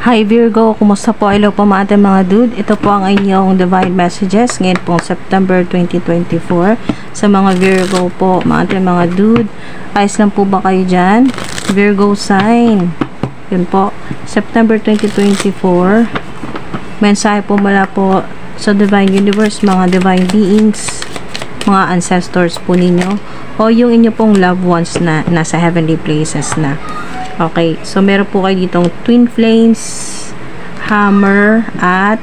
Hi Virgo, kumusta po? Hello po mga dude. Ito po ang inyong divine messages ngayon pong September 2024 sa mga Virgo po, mga dude. Ayos lang po ba kayo dyan? Virgo sign. Yun po, September 2024. Mensahe po mula po sa divine universe, mga divine beings, mga ancestors po ninyo, o yung inyo pong loved ones na nasa heavenly places na. Okay, so meron po kayo ditong twin flames, hammer, at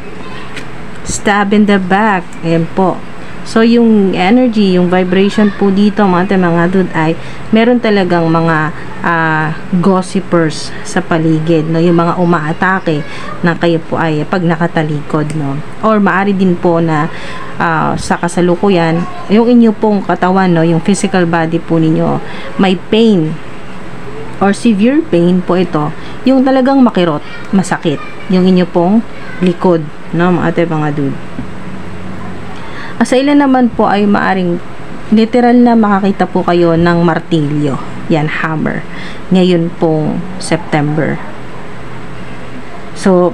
stab in the back. Ayan po. So, yung energy, yung vibration po dito, mga dude, ay meron talagang mga gossipers sa paligid, no? Yung mga umaatake na kayo po ay pag nakatalikod, no? Or maari din po na sa kasalukuyan, yung inyo pong katawan, no? Yung physical body po ninyo, may pain or severe pain po ito, yung talagang makirot, masakit, yung inyo pong likod, no, mga dude. Sa ilan naman po ay maaring literal na makakita po kayo ng martilyo, yan, hammer, ngayon pong September. So,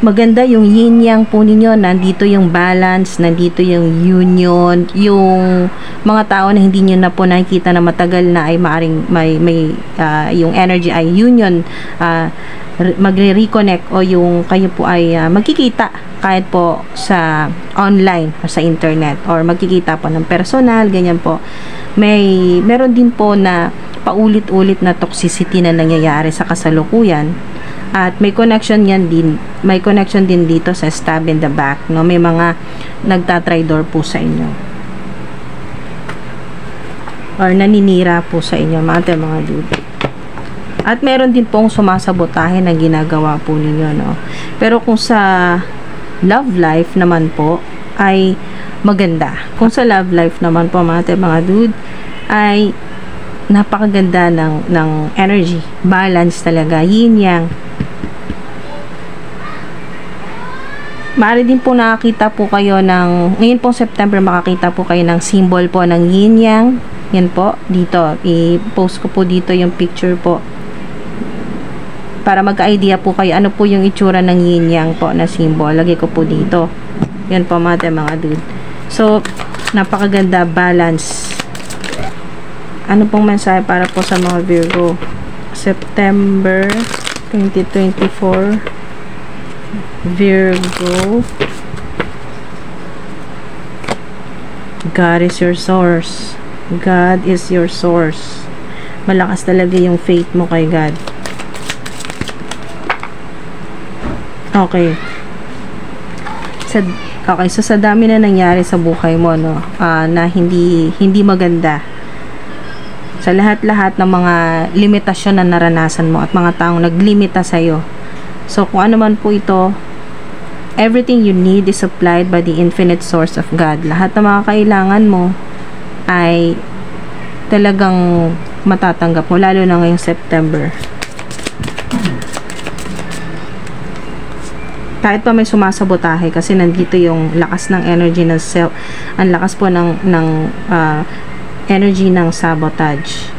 maganda yung yin yang po ninyo, nandito yung balance, nandito yung union, yung mga tao na hindi nyo na po nakikita na matagal na ay maaring may yung energy ay union, magre-reconnect, o yung kayo po ay magkikita kahit po sa online o sa internet, or magkikita po ng personal, ganyan po. Meron din po na paulit-ulit na toxicity na nangyayari sa kasalukuyan. At may connection din dito sa stab in the back, no? May mga nagtatraidor po sa inyo, or naninira po sa inyo, mga dude. At meron din pong sumasabotahe na ginagawa po ninyo, no? Pero kung sa love life naman po ay maganda. Kung sa love life naman po, mga dude, ay napakaganda ng energy, balance talaga, yin yang. Maaari din po nakakita po kayo ng, ngayon pong September, makakita po kayo ng symbol po ng yin yang. Yan po, dito. I-post ko po dito yung picture po. Para magka-idea po kayo, ano po yung itsura ng yin yang po na symbol. Lagay ko po dito. Yan po mga dude. So, napakaganda, balance. Ano pong mensahe para po sa mga Virgo? September 2024. Virgo, God is your source. God is your source. Malakas talaga yung faith mo kay God. Okay. So sa dami na nangyari sa buhay mo, no, na hindi maganda, sa lahat-lahat ng mga limitasyon na naranasan mo at mga taong naglimita sa'yo. So, kung ano man po ito, everything you need is supplied by the infinite source of God. Lahat ng mga kailangan mo ay talagang matatanggap mo, lalo na ngayong September. Kahit pa may sumasabotahe, kasi nandito yung lakas ng energy ng self, ang lakas po ng energy ng sabotage.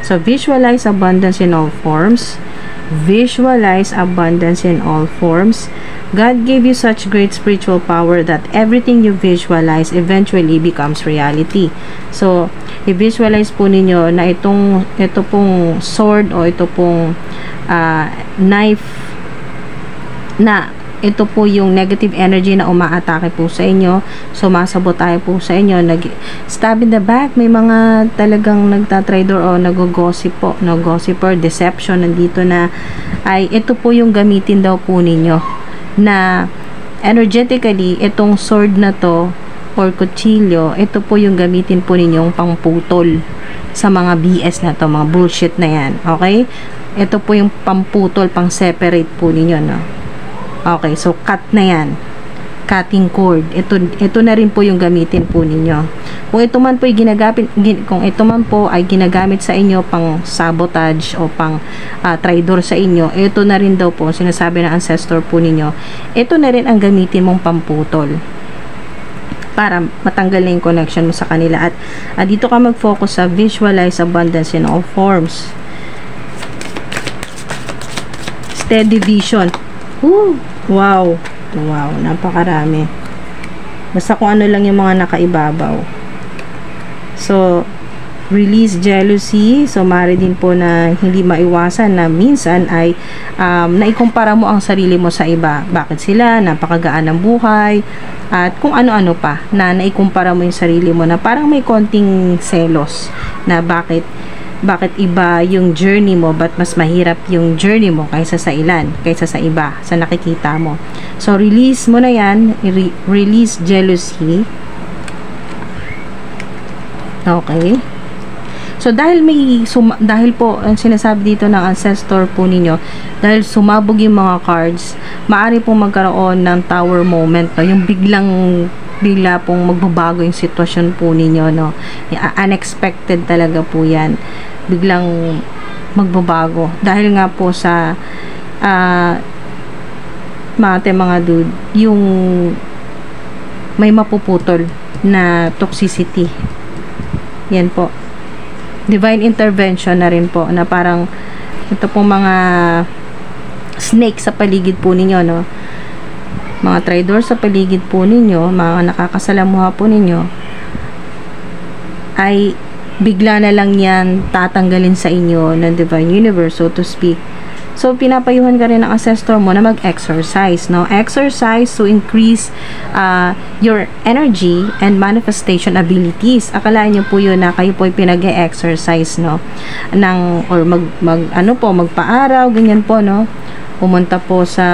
So, visualize abundance in all forms. Visualize abundance in all forms. God gave you such great spiritual power that everything you visualize eventually becomes reality. So, i-visualize po ninyo na ito pong sword, o ito pong knife, na ito po yung negative energy na umaatake po sa inyo, sumasabotahe po sa inyo, stab in the back, may mga talagang nagtatraidor o nag-gossip po, no, gossiper, deception, nandito na, ay ito po yung gamitin daw po ninyo, na energetically, itong sword na to, or kutsilyo, ito po yung gamitin po ninyong pangputol sa mga BS na to, mga bullshit na yan, okay? Ito po yung pamputol, pang separate po ninyo, no? Okay, so cut na yan. Cutting cord. Ito na rin po yung gamitin po ninyo. Kung ito man po ay ginagamit sa inyo pang sabotage o pang traidor sa inyo, ito na rin daw po, sinasabi ng ancestor po ninyo, ito na rin ang gamitin mong pamputol para matanggal na yung connection mo sa kanila. At dito ka mag-focus sa visualize abundance in all forms. Steady vision. Wow. Wow, napakarami. Basta kung ano lang yung mga nakaibabaw. So, release jealousy. So, maaari din po na hindi maiwasan na minsan ay naikumpara mo ang sarili mo sa iba. Bakit sila? Napakagaan ng buhay. At kung ano-ano pa na naikumpara mo yung sarili mo na parang may konting selos na bakit iba yung journey mo, but mas mahirap yung journey mo kaysa sa iba, sa nakikita mo. So, release mo na yan. Release jealousy. Okay. So, dahil po, ang sinasabi dito ng ancestor po ninyo, dahil sumabog yung mga cards, maaari pong magkaroon ng tower moment, no? Yung bigla pong magbabago yung sitwasyon po ninyo, no? Unexpected talaga po yan. Biglang magbabago. Dahil nga po sa mga dude, yung may mapuputol na toxicity. Yan po. Divine intervention na rin po na parang ito pong mga snake sa paligid po ninyo, no? Mga traitor sa paligid po ninyo, mga nakakasalamuha po ninyo, ay bigla na lang yan tatanggalin sa inyo ng Divine Universe, so to speak. So, pinapayuhan ka rin ng ancestor mo na mag-exercise, no? Exercise to increase your energy and manifestation abilities. Akalaan nyo po yun na kayo po ay pinag-exercise, no? Or magpa-araw, ganyan po, no? Pumunta po sa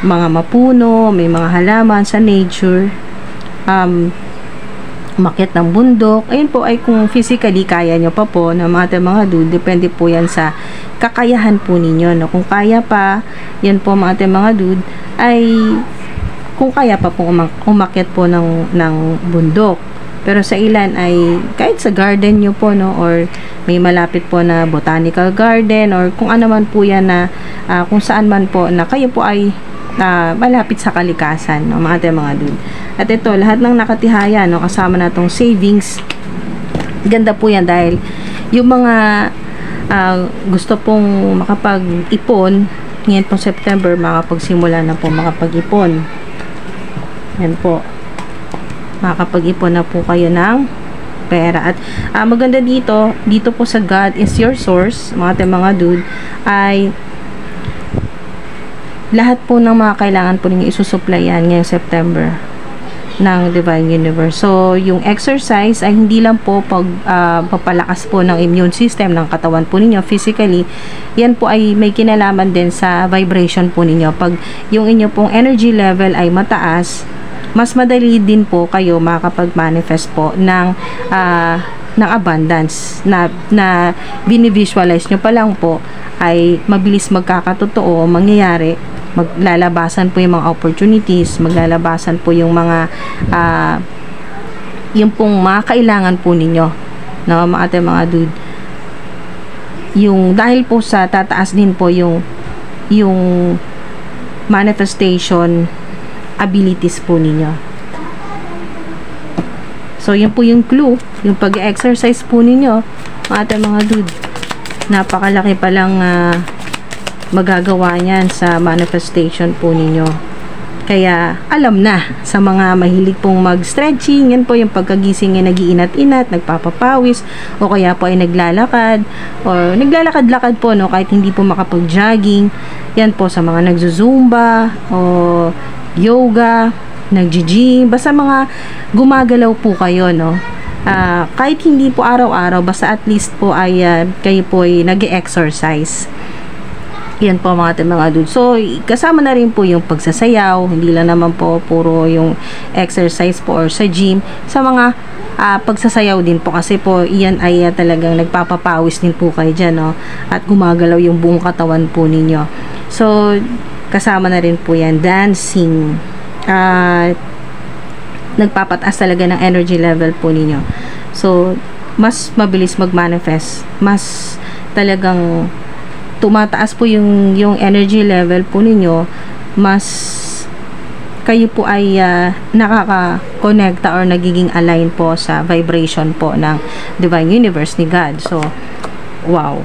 mga mapuno, may mga halaman sa nature, umakyat ng bundok. Ayun po ay kung physically kaya nyo pa po na mga dude, depende po yan sa kakayahan po ninyo, no? Kung kaya pa, yan po mga dude, ay kung kaya pa po umakyat po ng bundok. Pero sa ilan ay kahit sa garden nyo po, no? Or may malapit po na botanical garden, or kung ano man po yan na kung saan man po na kayo po ay malapit sa kalikasan, no? Mga dude. At ito, lahat ng nakatihaya, no? Kasama na tong savings. Ganda po yan dahil yung mga gusto pong makapag-ipon ngayon pong September, makapagsimula na po makapag-ipon. Yan po, makapag-ipon na po kayo ng pera. At maganda dito po sa God is your source, mga dude, ay lahat po ng mga kailangan po ninyo isusuplayan ngayong September ng Divine Universe. So, yung exercise ay hindi lang po papalakas po ng immune system ng katawan po ninyo physically. Yan po ay may kinalaman din sa vibration po ninyo. Pag yung inyo pong energy level ay mataas, mas madali din po kayo makakapag-manifest po ng abundance na binivisualize nyo pa lang po ay mabilis magkakatotoo, mangyayari. Maglalabasan po yung mga opportunities, maglalabasan po yung mga yung pong mga kailangan po ninyo, no, mga dude. Yung dahil po sa tataas din po yung manifestation abilities po ninyo. So, yun po yung clue, yung pag-exercise po ninyo, mga dude. Napakalaki pa lang magagawa niyan sa manifestation po ninyo. Kaya alam na sa mga mahilig pong mag-stretching, yan po yung pagkagising ay nag-iinat-inat, nagpapapawis, o kaya po ay naglalakad o naglalakad-lakad po, no, kahit hindi po makapag-jogging. Yan po sa mga nagzo-zumba o yoga, nag-gym, basta mga gumagalaw po kayo, no. Kahit hindi po araw-araw, basta at least po ay kayo po ay nag-exercise. Yan po mga dude. So, kasama na rin po yung pagsasayaw. Hindi lang naman po puro yung exercise po or sa gym. Sa mga pagsasayaw din po. Kasi po, yan ay talagang nagpapapawis din po kayo dyan, no? At gumagalaw yung buong katawan po ninyo. So, kasama na rin po yan. Dancing. Nagpapataas talaga ng energy level po ninyo. So, mas mabilis mag-manifest. Mas talagang tumataas po yung energy level po ninyo, mas kayo po ay nakaka-connecta or nagiging align po sa vibration po ng Divine Universe ni God. So, wow.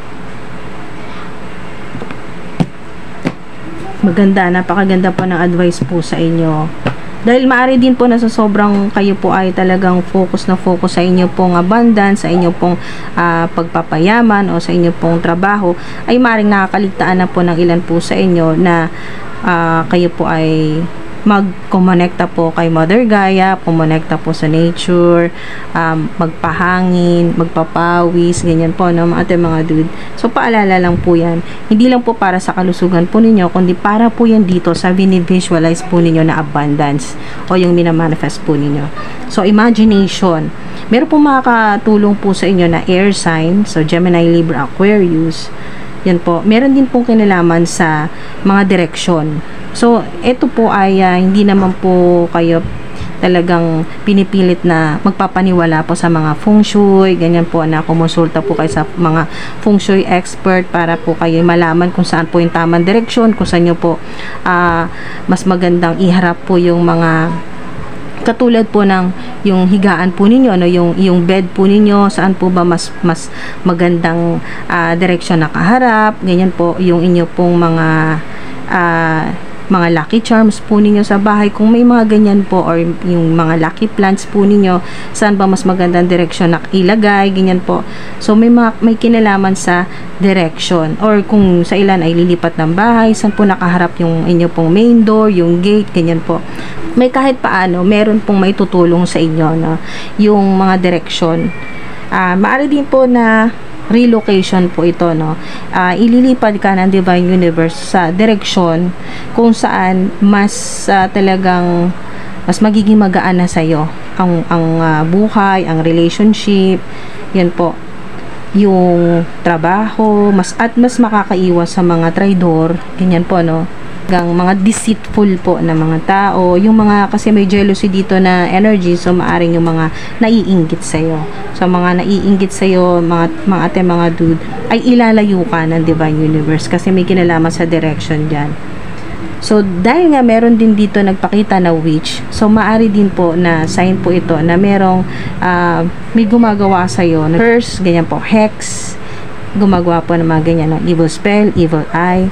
maganda, napakaganda po ng advice po sa inyo. Dahil maaari din po na sa sobrang kayo po ay talagang focus na focus sa inyo pong abundance, sa inyo pong pagpapayaman o sa inyo pong trabaho, ay maaaring nakakaligtaan na po ng ilan po sa inyo na kayo po ay magkumonekta po kay Mother Gaia, kumonekta po sa nature, magpahangin, magpapawis, ganyan po, no, mga dude. So, paalala lang po yan. Hindi lang po para sa kalusugan po ninyo, kundi para po yan dito sa visualize po ninyo na abundance o yung minamanifest po ninyo. So, imagination. Meron po makakatulong po sa inyo na air sign, so Gemini, Libra, Aquarius. Yan po. Meron din pong kinalaman sa mga direksyon. So, ito po ay hindi naman po kayo talagang pinipilit na magpapaniwala po sa mga feng shui, ganyan po, na kumonsulta po kayo sa mga feng shui expert para po kayo malaman kung saan po yung tamang direksyon, kung saan nyo po mas magandang iharap po yung mga katulad po ng yung higaan po ninyo, no, yung bed po ninyo, saan po ba mas magandang direksyon nakaharap, ganyan po yung inyo pong mga lucky charms po ninyo sa bahay, kung may mga ganyan po, or yung mga lucky plants po ninyo, saan ba mas magandang direksyon na ilagay, ganyan po. So may kinalaman sa direction, or kung sa ilan ay lilipat ng bahay, saan po nakaharap yung inyo pong main door, yung gate, ganyan po. May kahit paano, meron pong may tutulong sa inyo, no, yung mga direksyon. Maaari din po na relocation po ito, no. Ililipad ka ng Divine Universe sa direksyon kung saan mas talagang mas magiging magaan na sa'yo ang buhay, ang relationship, yan po, yung trabaho, mas makakaiwas sa mga traidor, ganyan po, no, mga deceitful po na mga tao, yung mga, kasi may jealousy dito na energy, so maaring yung mga naiinggit sa'yo. So mga naiinggit sa'yo, mga dude, ay ilalayo ka ng Divine Universe kasi may kinalaman sa direction dyan. So dahil nga meron din dito nagpakita na witch, so maari din po na sign po ito na merong may gumagawa sa'yo na curse, ganyan po, hex, gumagawa po ng mga ganyan, no? Evil spell, evil eye.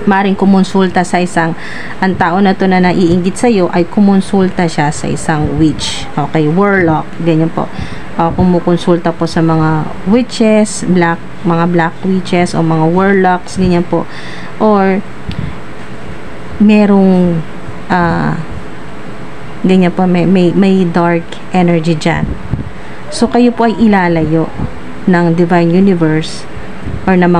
Maring kumonsulta sa ang tao na to na naiinggit sa iyo ay kumonsulta siya sa isang witch, okay, warlock, ganyan po. Kumukonsulta po sa mga witches, mga black witches o mga warlocks, ganyan po, or merong ganyan po, may dark energy dyan. So kayo po ay ilalayo ng Divine Universe or ng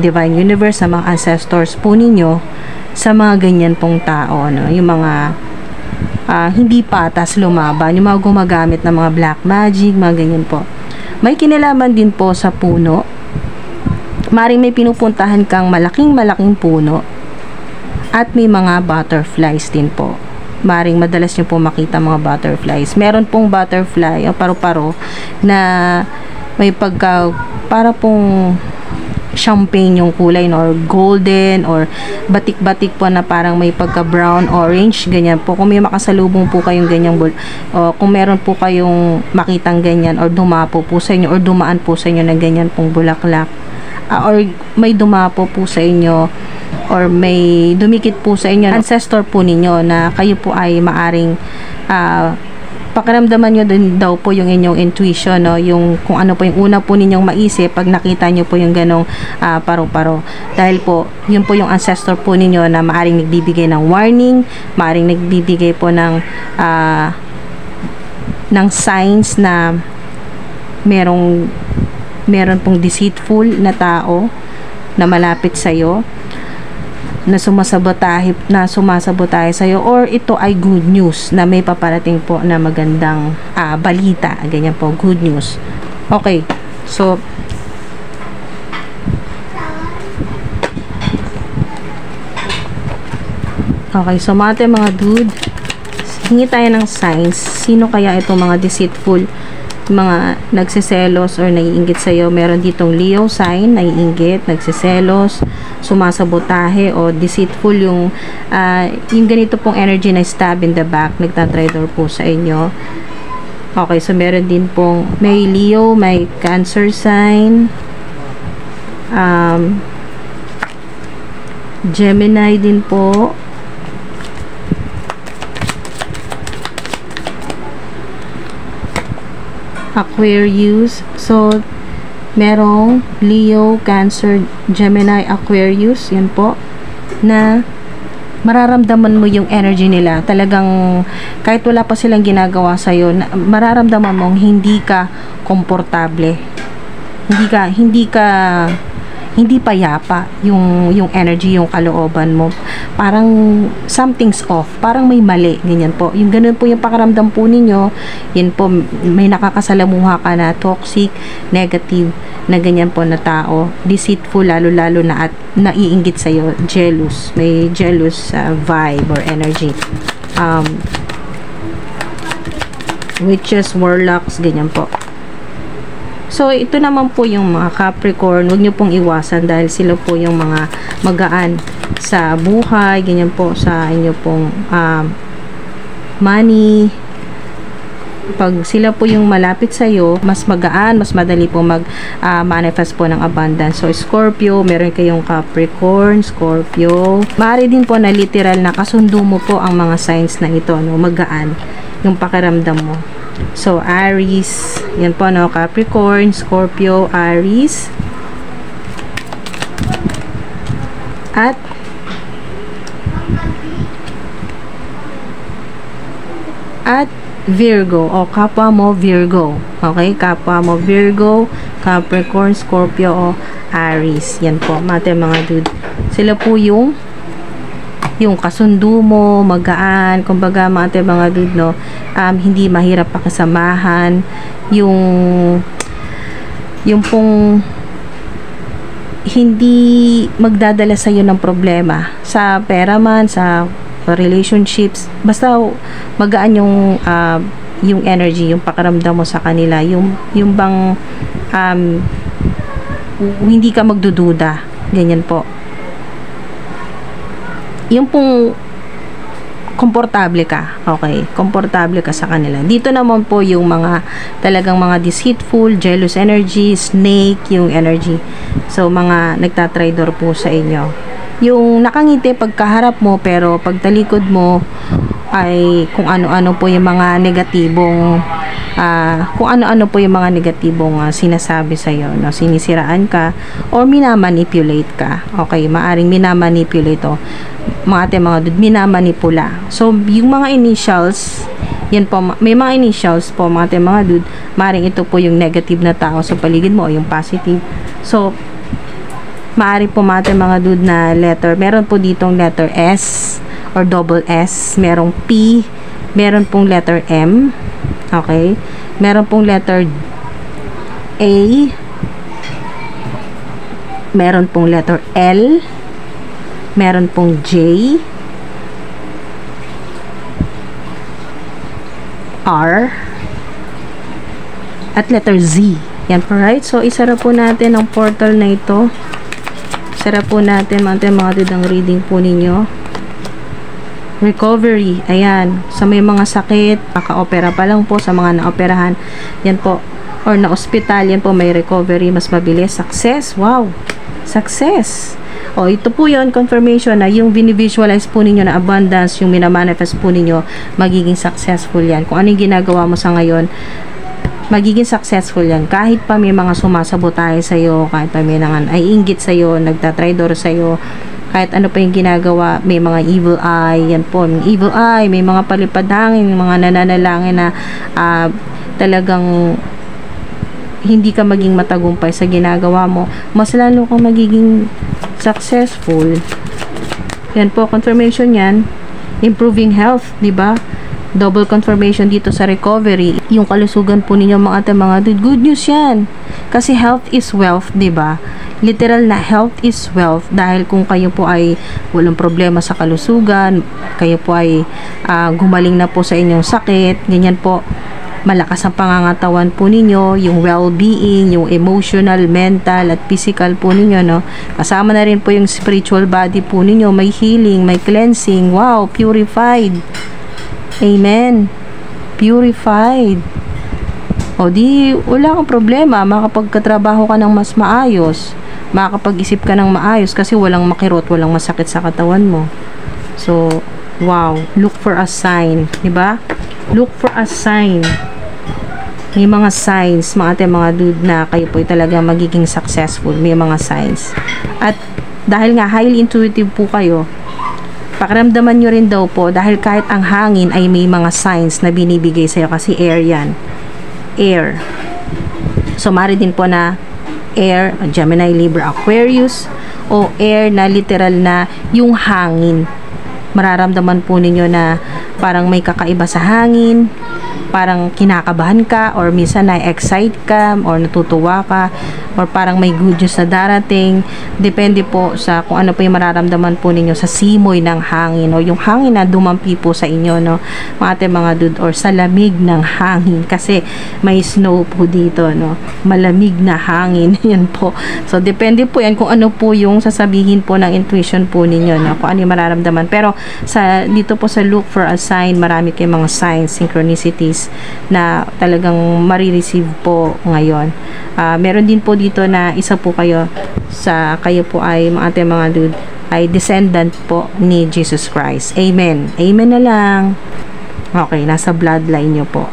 Divine Universe, sa mga ancestors po ninyo, sa mga ganyan pong tao, no? Yung mga hindi patas lumaban, yung mga gumagamit ng mga black magic, mga ganyan po. May kinalaman din po sa puno. Maring may pinupuntahan kang malaking puno at may mga butterflies din po. Maring madalas nyo po makita mga butterflies. Meron pong butterfly o paru-paro na may para pong champagne yung kulay, no, or golden, or batik-batik po na parang may pagka brown, orange, ganyan po. Kung may makasalubong po kayong ganyang o kung meron po kayong makitang ganyan, or dumapo po sa inyo, or dumaan po sa inyo na ganyan pong bulaklak, or may dumapo po sa inyo, or may dumikit po sa inyo, ancestor po ninyo, na kayo po ay maaring pakiramdaman nyo din daw po yung inyong intuition, no? Yung kung ano po yung una po ninyong maisip pag nakita nyo po yung ganong paro-paro. Dahil po, yun po yung ancestor po ninyo na maaring nagbibigay ng warning, maaring nagbibigay po ng signs na meron pong deceitful na tao na malapit sa'yo, na sumasabotahe sa'yo, or ito ay good news na may paparating po na magandang balita, ganyan po, good news. Okay, so mga dude, hingi tayo ng signs. Sino kaya itong mga deceitful, mga nagsiselos or naiinggit sa'yo? Meron ditong Leo sign, naiinggit, nagsiselos, sumasabotahe o deceitful, yung ganito pong energy na stab in the back, nagtatraidor po sa inyo. Okay, so meron din pong may Leo, may Cancer sign, Gemini din po. Aquarius. So, merong Leo, Cancer, Gemini, Aquarius. Yan po. Na mararamdaman mo yung energy nila. Talagang, kahit wala pa silang ginagawa sa'yo, mararamdaman mong hindi ka komportable. Hindi payapa yung energy, yung kalooban mo. Parang something's off, parang may mali, ganyan po. Yung ganun po yung pakiramdam po ninyo, yun po, may nakakasalamuha ka na toxic, negative, na ganyan po na tao, deceitful, lalo na at naiinggit sa'yo, jealous, may jealous vibe or energy. Witches, warlocks, ganyan po. So, ito naman po yung mga Capricorn. Huwag nyo pong iwasan dahil sila po yung mga magaan sa buhay. Ganyan po sa inyo pong money. Pag sila po yung malapit sa'yo, mas magaan, mas madali po mag-manifest po ng abundance. So, Scorpio, meron kayong Capricorn, Scorpio. Maaari din po na literal na kasundo mo po ang mga signs na ito, no? Magaan yung pakiramdam mo. So, Aries, yan po, no? Capricorn, Scorpio, Aries, at Virgo, o kapwa mo Virgo. Okay, kapwa mo Virgo, Capricorn, Scorpio, o Aries. Yan po, mga dude. Sila po yung kasundo mo, magaan, kumbaga mga dude, no, hindi mahirap pakasamahan, yung pong hindi magdadala sa iyo ng problema sa pera man, sa relationships, basta magaan yung energy, yung pakiramdam mo sa kanila, yung bang hindi ka magdududa, ganyan po. Yung pong komportable ka, okay, komportable ka sa kanila. Dito naman po yung mga talagang mga deceitful, jealous energy, snake yung energy. So, mga nagtatraidor po sa inyo. Yung nakangiti pagkaharap mo, pero pagtalikod mo ay kung ano-ano po yung mga negatibong sinasabi sa iyo, no? Sinisiraan ka or minamanipulate ka. Okay, maaring minamanipulate o mga dude, minamanipula. So, yung mga initials, yan po, may mga initials po mga dude, maaring ito po yung negative na tao sa paligid mo o yung positive. So, maaari po mga dude na letter. Meron po ditong letter S or double S, merong P, meron pong letter M, okay, meron pong letter A, meron pong letter L, meron pong J, R, at letter Z. Yan po, right? So, isara po natin ang portal na ito. Isara po natin mga dude ang reading po ninyo. Recovery, ayan, sa may mga sakit, kaka-opera pa lang po, sa mga na-operahan, yan po, or na-hospital, yan po, may recovery, mas mabilis, success, wow, success. O, ito po yon, confirmation na yung visualize po ninyo na abundance, yung minamanifest po ninyo, magiging successful yan. Kung ano yung ginagawa mo sa ngayon, magiging successful yan. Kahit pa may mga sumasabotahe sa'yo, kahit pa may naiinggit sa'yo, nagtatraidor sa'yo, kahit ano pa yung ginagawa, may mga evil eye, yan po, evil eye, may mga palipadangin, mga nananalangin na talagang hindi ka maging matagumpay sa ginagawa mo, mas lalo kang magiging successful. Yan po, confirmation yan. Improving health, di ba? Double confirmation dito sa recovery. Yung kalusugan po ninyo mga dude, good news yan. Kasi health is wealth, di ba? Literal na health is wealth, dahil kung kayo po ay walang problema sa kalusugan, kayo po ay gumaling na po sa inyong sakit, ganyan po, malakas ang pangangatawan po ninyo, yung well-being, yung emotional, mental, at physical po ninyo, no? Kasama na rin po yung spiritual body po ninyo, may healing, may cleansing, wow, purified. Amen. Purified. O di, wala kang problema, makapagkatrabaho ka ng mas maayos. makakapag-isip ka ng maayos kasi walang makirot, walang masakit sa katawan mo. So, wow, look for a sign, di ba? Look for a sign. May mga signs, mga mga dude, na kayo po ay talaga magiging successful. May mga signs. At dahil nga highly intuitive po kayo, pakiramdaman nyo rin daw po, dahil kahit ang hangin ay may mga signs na binibigay sa'yo kasi air yan. Air. So, mari din po na air, Gemini, Libra, Aquarius, o air na literal na yung hangin. Mararamdaman po ninyo na parang may kakaiba sa hangin, parang kinakabahan ka, or minsan na-excite ka, or natutuwa ka, or parang may good news na darating. Depende po sa kung ano po yung mararamdaman po ninyo sa simoy ng hangin, o yung hangin na dumampi po sa inyo, no, mga dude, or sa lamig ng hangin, kasi may snow po dito, no, malamig na hangin. Yan po. So, depende po yan kung ano po yung sasabihin po ng intuition po ninyo, no, kung ano yung mararamdaman. Pero, dito po sa look for a sign, marami kayong mga signs, synchronicities, na talagang marireceive po ngayon. Meron din po dito na isa po kayo po ay mga dude ay descendant po ni Jesus Christ. Amen. Amen na lang. Okay, nasa bloodline nyo po.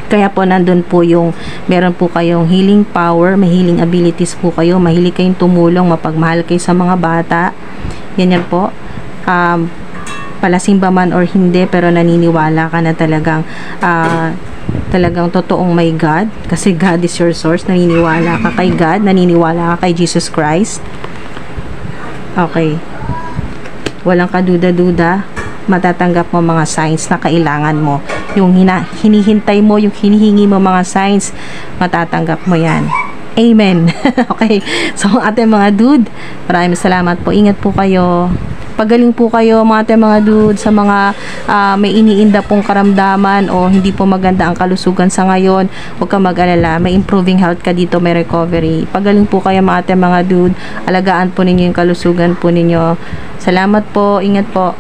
Kaya po nandun po yung meron po kayong healing power, may healing abilities po kayo, mahilig kayong tumulong, mapagmahal kayo sa mga bata. Yan po. Palasimba man or hindi, pero naniniwala ka na talagang totoong may God, kasi God is your source. Naniniwala ka kay God, naniniwala ka kay Jesus Christ. Okay, walang kaduda-duda, matatanggap mo mga signs na kailangan mo. Yung hinihintay mo, yung hinihingi mo mga signs, matatanggap mo yan. Amen. Okay, so ating mga dude, maraming salamat po, ingat po kayo. Pagaling po kayo mga dude sa mga may iniinda pong karamdaman o hindi po maganda ang kalusugan sa ngayon. Huwag ka mag-alala, may improving health ka dito, may recovery. Pagaling po kayo mga dude, alagaan po ninyo yung kalusugan po ninyo. Salamat po, ingat po.